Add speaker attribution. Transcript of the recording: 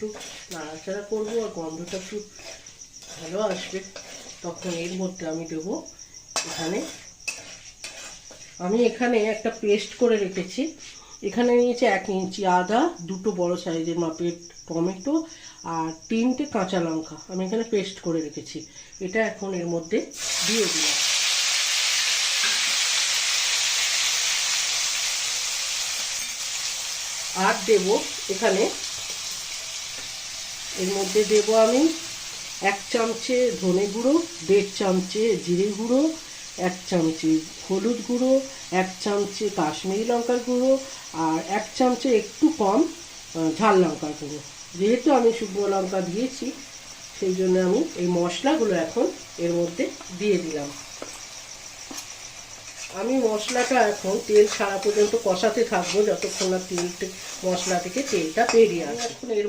Speaker 1: একটু নাড়াচাড়া করবো আর গন্ধটা একটু ভালো আসবে, তখন এর মধ্যে আমি দেবো আমি এখানে একটা পেস্ট করে রেখেছি। এখানে নিয়েছি 1 ইঞ্চি আদা, 2টো বড় সাইজের মাপের টমেটো আর 3টে কাঁচা লঙ্কা আমি এখানে পেস্ট করে রেখেছি। এটা এখন এর মধ্যে দিয়ে দিলাম। আর দেব এখানে এর মধ্যে দেব আমি 1 চামচে ধনে গুঁড়ো, 1.5 চামচে জিরে গুঁড়ো, 1 চামচে হলুদ গুঁড়ো, 1 চামচে কাশ্মীরি লঙ্কার গুঁড়ো আর 1 চামচে একটু কম ঝাল লঙ্কার গুঁড়ো। যেহেতু আমি শুকনো লঙ্কা দিয়েছি সেই জন্য আমি এই মশলাগুলো এখন এর মধ্যে দিয়ে দিলাম। আমি মশলাটা এখন তেল ছাড়া পর্যন্ত কষাতে থাকবো যতক্ষণ না মশলা থেকে তেলটা বেরিয়ে আসে। এখন এর